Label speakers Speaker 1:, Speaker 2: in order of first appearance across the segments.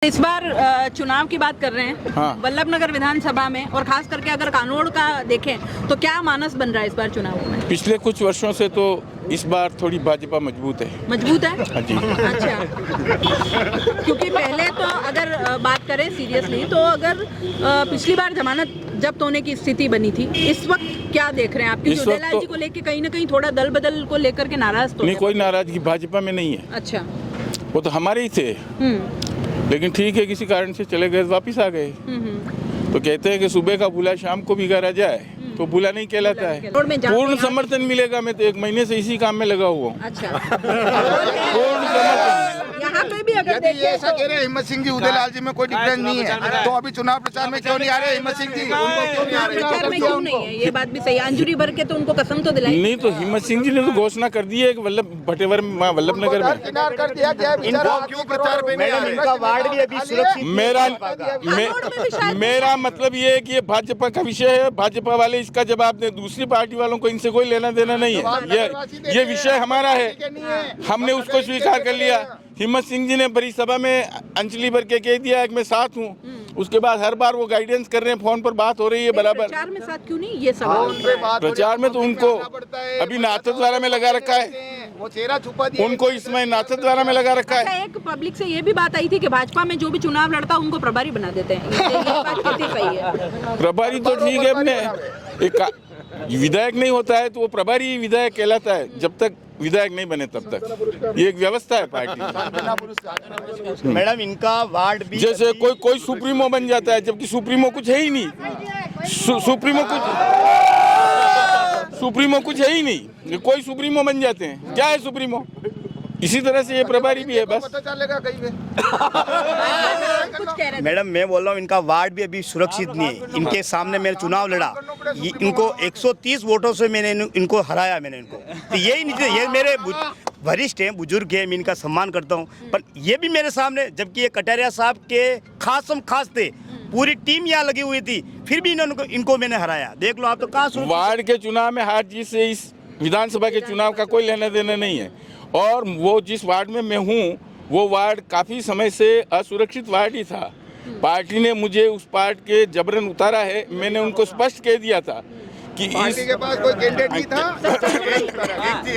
Speaker 1: इस बार चुनाव की बात कर रहे हैं।
Speaker 2: हाँ।
Speaker 1: वल्लभनगर विधानसभा में और खास करके अगर कानोड़ का देखें तो क्या मानस बन रहा है इस बार चुनाव में?
Speaker 2: पिछले कुछ वर्षों से तो इस बार थोड़ी भाजपा मजबूत है।
Speaker 1: मजबूत है?
Speaker 2: हाँ जी।
Speaker 1: अच्छा, क्योंकि पहले तो अगर बात करें सीरियसली तो अगर पिछली बार जमानत जब्त होने की स्थिति बनी थी, इस वक्त क्या देख रहे हैं आप? क्योंकि उदयलाल जी को लेके कहीं ना कहीं थोड़ा दल बदल को लेकर के नाराज तो
Speaker 2: नहीं, कोई नाराजगी भाजपा में नहीं है।
Speaker 1: अच्छा।
Speaker 2: वो तो हमारे ही थे, लेकिन ठीक है, किसी कारण से चले गए, वापिस आ गए। तो कहते हैं कि सुबह का बुला शाम को बिगाड़ा जाए तो बुला नहीं कहलाता है। पूर्ण समर्थन मिलेगा। मैं तो 1 महीने से इसी काम में लगा हुआ हूँ।
Speaker 1: अच्छा।
Speaker 2: पूर्ण समर्थन।
Speaker 1: यहाँ पे भी अगर
Speaker 3: यदि ये ऐसा कह रहे हैं हिम्मत सिंह जी उदयलाल जी में कोई डिफरेंस नहीं है, तो अभी चुनाव प्रचार में क्यों नहीं आ रहे हिम्मत सिंह जी? उनको क्यों नहीं आ रहे?
Speaker 1: प्रचार में क्यों नहीं है? ये बात भी सही है। अंजुरी भर के तो उनको कसम तो दिलाई
Speaker 2: नहीं, तो हिम्मत सिंह जी ने तो घोषणा कर दी है कि वल्लभनगर में
Speaker 3: किनार कर दिया गया। इनको क्यों प्रचार में नहीं आ रहे? इनका वार्ड भी अभी सुरक्षित
Speaker 2: मेरा मतलब ये है कि ये भाजपा का विषय है। भाजपा वाले इसका जवाब दें। दूसरी पार्टी वालों को इनसे कोई लेना देना नहीं है। ये विषय हमारा है, हमने उसको स्वीकार कर लिया। हिम्मत सिंह जी ने बड़ी सभा में अंजलि भर के कह दिया कि मैं साथ हूँ। उसके बाद हर बार वो गाइडेंस कर रहे हैं, फोन पर बात हो रही है बराबर।
Speaker 1: प्रचार में साथ क्यों नहीं? ये सवाल
Speaker 2: प्रचार में तो उनको अभी नाथद्वारा में लगा रखा है,
Speaker 3: वो चेहरा छुपा दिया।
Speaker 2: उनको इसमें नाथद्वारा में लगा रखा है।
Speaker 1: अच्छा, एक पब्लिक से ये भी बात आई थी कि भाजपा में जो भी चुनाव लड़ता है उनको प्रभारी बना देते हैं। ये बात कितनी सही है?
Speaker 2: प्रभारी तो ठीक है, अपने एक विधायक नहीं होता है तो वो प्रभारी विधायक कहलाता है। जब तक विधायक नहीं बने तब तक ये एक व्यवस्था है पार्टी।
Speaker 4: मैडम, इनका वार्ड भी
Speaker 2: जैसे कोई सुप्रीमो बन जाता है, जबकि सुप्रीमो कुछ है ही नहीं। सुप्रीमो कुछ है ही नहीं, कोई सुप्रीमो बन जाते हैं। क्या है सुप्रीमो? इसी तरह से ये प्रभारी भी है। बस
Speaker 3: पता चलेगा कहीं पे।
Speaker 1: कुछ कह रहे थे।
Speaker 4: मैडम, मैं बोल रहा हूँ इनका वार्ड भी अभी सुरक्षित नहीं है। इनके सामने मैंने चुनाव लड़ा, इनको 130 वोटों से मैंने इनको हराया। मैंने इनको तो यही नहीं, ये मेरे वरिष्ठ हैं, बुजुर्ग हैं, मैं इनका सम्मान करता हूँ, पर ये भी मेरे सामने, जबकि ये कटारिया साहब के खास थे, पूरी टीम यहाँ लगी हुई थी, फिर भी इनको मैंने हराया। देख लो आप, तो कहाँ
Speaker 2: वार्ड के चुनाव में हार जीत से इस विधानसभा के चुनाव का कोई लेना देना नहीं है। और वो जिस वार्ड में मैं हूँ वो वार्ड काफ़ी समय से असुरक्षित वार्ड ही था। पार्टी ने मुझे उस पार्ट के जबरन उतारा है। मैंने उनको स्पष्ट कह दिया था कि
Speaker 3: पार्टी के पास कोई कैंडिडेट नहीं था।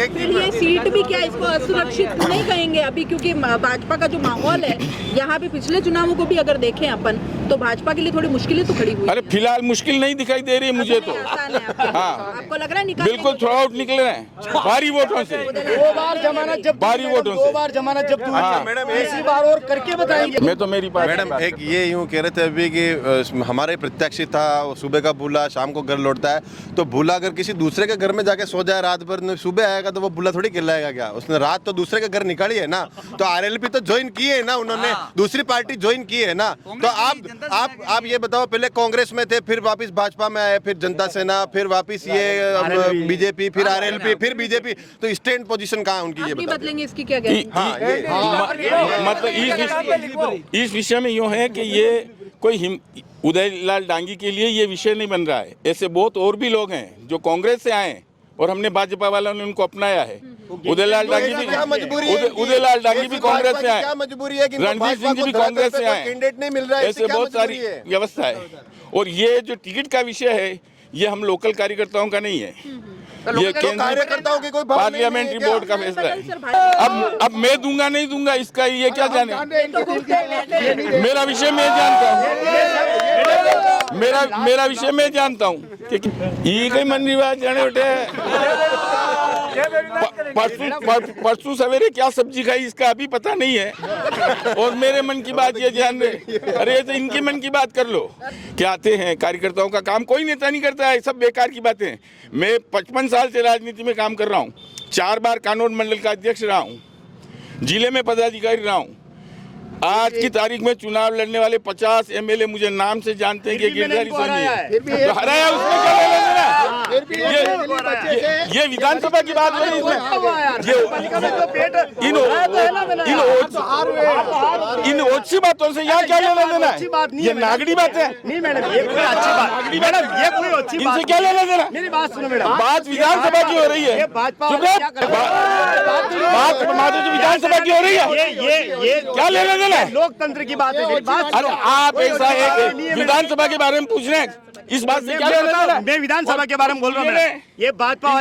Speaker 1: फिर ये सीट भी क्या इसको असुरक्षित नहीं कहेंगे अभी? क्योंकि भाजपा का जो माहौल है यहाँ पे, पिछले चुनावों को भी अगर देखें अपन तो भाजपा के लिए थोड़ी मुश्किलें तो खड़ी हुई।
Speaker 2: अरे फिलहाल मुश्किल नहीं दिखाई दे रही है मुझे तो।
Speaker 1: हाँ, आपको लग रहा है निकाल
Speaker 2: बिल्कुल थ्रू आउट निकल रहे हैं भारी वोटों से।
Speaker 4: 2 बार जमानत जब्त,
Speaker 2: भारी वोटों से
Speaker 4: 2 बार जमानत जब्त हुई।
Speaker 2: हाँ।
Speaker 4: मैडम, इसी बार और करके बताएंगे।
Speaker 2: मैं तो मेरी पार्टी
Speaker 5: मैडम, एक ये यूँ कह रहे थे अभी कि हमारे प्रत्याशी था, सुबह का भूला शाम को घर लौटता है। तो भूला अगर किसी दूसरे के घर में जाके सो जाए रात भर, सुबह आएगा तो वो भूला थोड़ी कहलाएगा क्या? उसने रात तो दूसरे के घर निकाली है ना। तो आरएलपी तो ज्वाइन की है ना उन्होंने, दूसरी पार्टी ज्वाइन की है ना। तो आप ये बताओ, पहले कांग्रेस में थे, फिर वापस भाजपा में आए, फिर जनता सेना, फिर वापस ये बीजेपी, फिर आरएलपी, फिर बीजेपी। तो स्टैंड पोजीशन कहाँ है उनकी? ये बताइए।
Speaker 1: बदलेंगे इसकी क्या गारंटी?
Speaker 2: मतलब इस विषय में यूँ है कि ये कोई उदयलाल डांगी के लिए ये विषय नहीं बन रहा है। ऐसे बहुत और भी लोग हैं जो कांग्रेस से आए और हमने भाजपा वालों ने उनको अपनाया है। उदयलाल डांगी भी कांग्रेस से आए, रणजीत सिंह जी भी कांग्रेस से आए।
Speaker 3: कैंडिडेट नहीं मिल रहा है,
Speaker 2: ऐसे बहुत सारी व्यवस्था है। और ये जो टिकट का विषय है ये हम लोकल कार्यकर्ताओं का नहीं है, ये
Speaker 3: कार्यकर्ताओं की कोई
Speaker 2: पार्लियामेंट्री बोर्ड का फैसला है। अब मैं दूंगा नहीं दूंगा इसका ये क्या जाने? मेरा विषय मैं जानता हूँ, मेरा विषय मैं जानता हूँ कि ये कई मन रिवाज जाने उठे। परसों सवेरे क्या सब्जी खाई इसका अभी पता नहीं है, और मेरे मन की बात ये जान रहे। अरे तो इनके मन की बात कर लो। क्या आते हैं कार्यकर्ताओं का काम कोई नेता नहीं करता है, सब बेकार की बातें। मैं 55 साल से राजनीति में काम कर रहा हूँ, 4 बार कानोड़ मंडल का अध्यक्ष रहा हूँ, जिले में पदाधिकारी रहा हूँ। आज की तारीख में चुनाव लड़ने वाले 50 एमएलए मुझे नाम से जानते हैं कि गिरधारी सोनी है, तो हराया उसमें क्या लेना देना? ये विधानसभा की बात हो रही है इन ओछी बातों से यहाँ क्या लेना देना है? ये नागड़ी बात है।
Speaker 4: नहीं मैडम, ये कोई अच्छी बात मैडम, ये कोई अच्छी बात
Speaker 2: इनसे क्या लेना देना?
Speaker 4: मेरी बात सुनो मैडम,
Speaker 2: बात विधानसभा की हो रही है।
Speaker 4: ये भाजपा
Speaker 2: चुप
Speaker 4: वाले
Speaker 2: रहो।
Speaker 4: क्या कर रहे हैं?
Speaker 2: बात जो विधानसभा की हो रही है,
Speaker 4: ये
Speaker 2: क्या लेना देना है?
Speaker 4: लोकतंत्र की बात है। मेरी बात
Speaker 2: अरे आप ऐसा एक विधानसभा के बारे में पूछ रहे हैं, इस बात से क्या लेना देना है?
Speaker 4: मैं विधानसभा के बारे में बोल रहा हूँ मैडम। ये भाजपा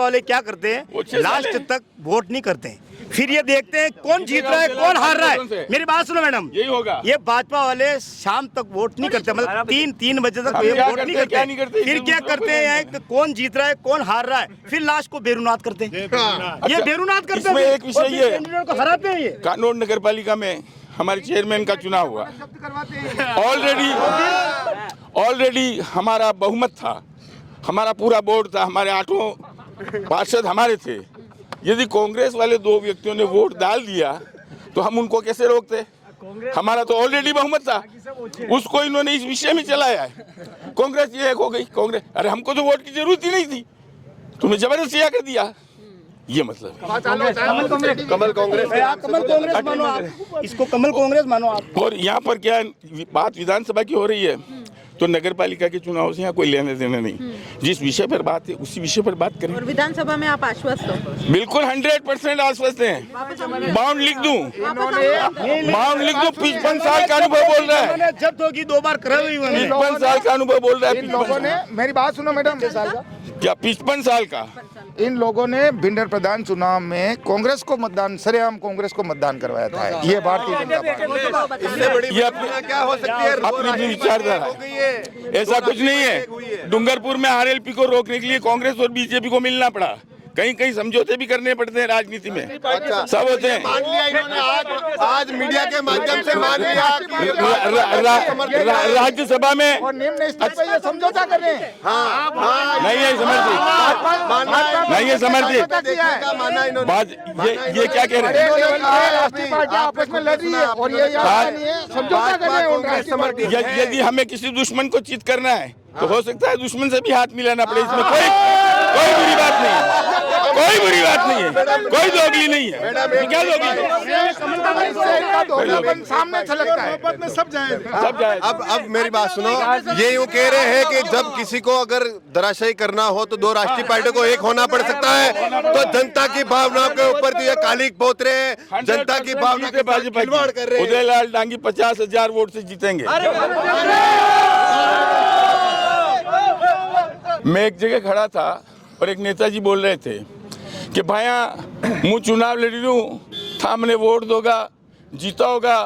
Speaker 4: वाले क्या करते हैं, लास्ट तक वोट नहीं करते हैं, फिर ये देखते हैं कौन जीत रहा है कौन हार रहा है। मेरी बात सुनो मैडम,
Speaker 2: यही होगा।
Speaker 4: ये भाजपा वाले शाम तक वोट नहीं करते, मतलब 3 बजे तक
Speaker 2: हम
Speaker 4: ये
Speaker 2: क्या
Speaker 4: वोट
Speaker 2: करते
Speaker 4: नहीं
Speaker 2: हैं,
Speaker 4: करते।
Speaker 2: क्या नहीं करते?
Speaker 4: फिर क्या करते हैं कि कौन जीत रहा है कौन हार रहा है, फिर लास्ट को बेरुनात करते हैं। ये बेरुनात करते हैं।
Speaker 2: इसमें एक विषय
Speaker 4: और फिर
Speaker 2: ये
Speaker 4: कैंडिडेट को हराते हैं। ये
Speaker 2: कानून नगर पालिका में हमारे चेयरमैन का चुनाव हुआ। ऑलरेडी हमारा बहुमत था, हमारा पूरा बोर्ड था, हमारे 8 पार्षद हमारे थे। यदि कांग्रेस वाले 2 व्यक्तियों ने वोट डाल दिया तो हम उनको कैसे रोकते? हमारा तो ऑलरेडी बहुमत था, उसको इन्होंने इस विषय में चलाया है। कांग्रेस ये एक हो गई कांग्रेस, अरे हमको तो वोट की जरूरत ही नहीं थी, तुम्हें जबरदस्ती क्या कर दिया? ये मतलब
Speaker 5: कमल कांग्रेस
Speaker 4: कमल कांग्रेस मानो आप, इसको कमल कांग्रेस मानो आप।
Speaker 2: और यहाँ पर क्या बात विधानसभा की हो रही है, तो नगर पालिका के चुनाव से यहाँ कोई लेने देना नहीं। जिस विषय पर बात है उसी विषय पर बात करें।
Speaker 1: और विधानसभा में आप आश्वस्त हो?
Speaker 2: बिल्कुल 100% आश्वस्त हैं। बाउंड लिख दूं, बाउंड लिख दूं। 55 साल का अनुभव बोल रहा है,
Speaker 4: जब्त होगी 2 बार करा हुई
Speaker 2: 55 साल का अनुभव बोल रहा है।
Speaker 3: इन लोगों ने, मेरी बात सुनो मैडम,
Speaker 2: क्या 55 साल का?
Speaker 3: इन लोगों ने भिंडर प्रधान चुनाव में कांग्रेस को मतदान, सरेआम कांग्रेस को मतदान करवाया था। ये भारतीय जनता पार्टी,
Speaker 2: ये अपनी
Speaker 5: क्या हो सकती है?
Speaker 2: अपनी विचारधारा है, ऐसा कुछ नहीं है। डूंगरपुर में आरएलपी को रोकने के लिए कांग्रेस और बीजेपी को मिलना पड़ा, कहीं कहीं समझौते भी करने पड़ते हैं राजनीति में, सब होते हैं।
Speaker 5: मान लिया इन्होंने, आज मीडिया के माध्यम से मान लिया
Speaker 2: राज्यसभा में
Speaker 3: और निम्न स्तर पर ये समझौता कर रहे हैं।
Speaker 2: नहीं है समझती, नहीं है समझती
Speaker 5: माना इन्होंने।
Speaker 2: बात ये क्या कह रहे हैं?
Speaker 3: राष्ट्रीय पार्टी आपस में लड़ रही है और ये याद नहीं है, समझौता कर रहे हैं उन राष्ट्रीय पार्टी।
Speaker 2: यदि हमें किसी दुश्मन को चित करना है तो हो सकता है दुश्मन से भी हाथ मिलाना पड़े, इसमें कोई बुरी बात नहीं है, कोई बुरी बात नहीं है, कोई दोगली नहीं है। क्या दोगली?
Speaker 3: सामने छलकता है,
Speaker 2: सब जाए।
Speaker 5: अब मेरी बात सुनो, ये यूँ कह रहे हैं कि जब किसी को अगर धराशायी करना हो तो 2 राष्ट्रीय पार्टियों को एक होना पड़ सकता है, तो जनता की भावनाओं के ऊपर तो ये कालिक पोत रहे हैं, जनता की भावना के साथ खिलवाड़ कर रहे हैं।
Speaker 2: उदयलाल डांगी 50,000 वोट से जीतेंगे। मैं एक जगह खड़ा था और एक नेताजी बोल रहे थे कि भाया मैं चुनाव लड़ी हूँ, था मैंने वोट दोगा जीता होगा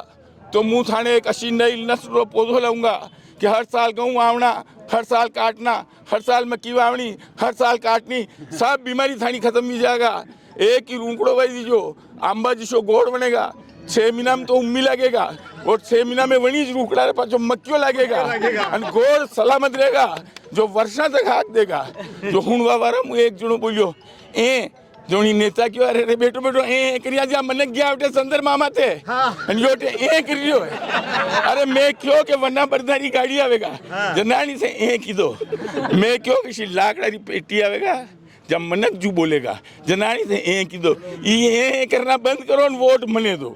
Speaker 2: तो मुँह थाने एक अशी नई नस्ल पौधो लाऊंगा कि हर साल गेहूँ आवना, हर साल काटना, हर साल मक्की वावनी, हर साल काटनी, सब बीमारी थानी खत्म हो जाएगा। एक ही रूंकड़ो भाई दीजो, आंबा जिसो गोड़ बनेगा, 6 महीना में तो उम्मी लगेगा और 6 महीना में वही रूकड़ा पाछो मक्कियों लगेगा और गोड़ सलामत रहेगा, जो वर्षा तक हाथ देगा। जो हुणवा वारा मु एक जणो बोलियो ए जोनी नेता क्यों अरे बेटो बेटो ए करिया जा मन गया उठे संदर मामा थे અને યોટે એ કર્યો अरे मैं क्यों के वन्ना बरदारी गाड़ी आवेगा जनानी से ए कीधो मैं क्यों कि लाकड़ी पेटी आवेगा जब मनक जू बोलेगा जनानी से ए कीधो ये करना बंद करो और वोट मने दो।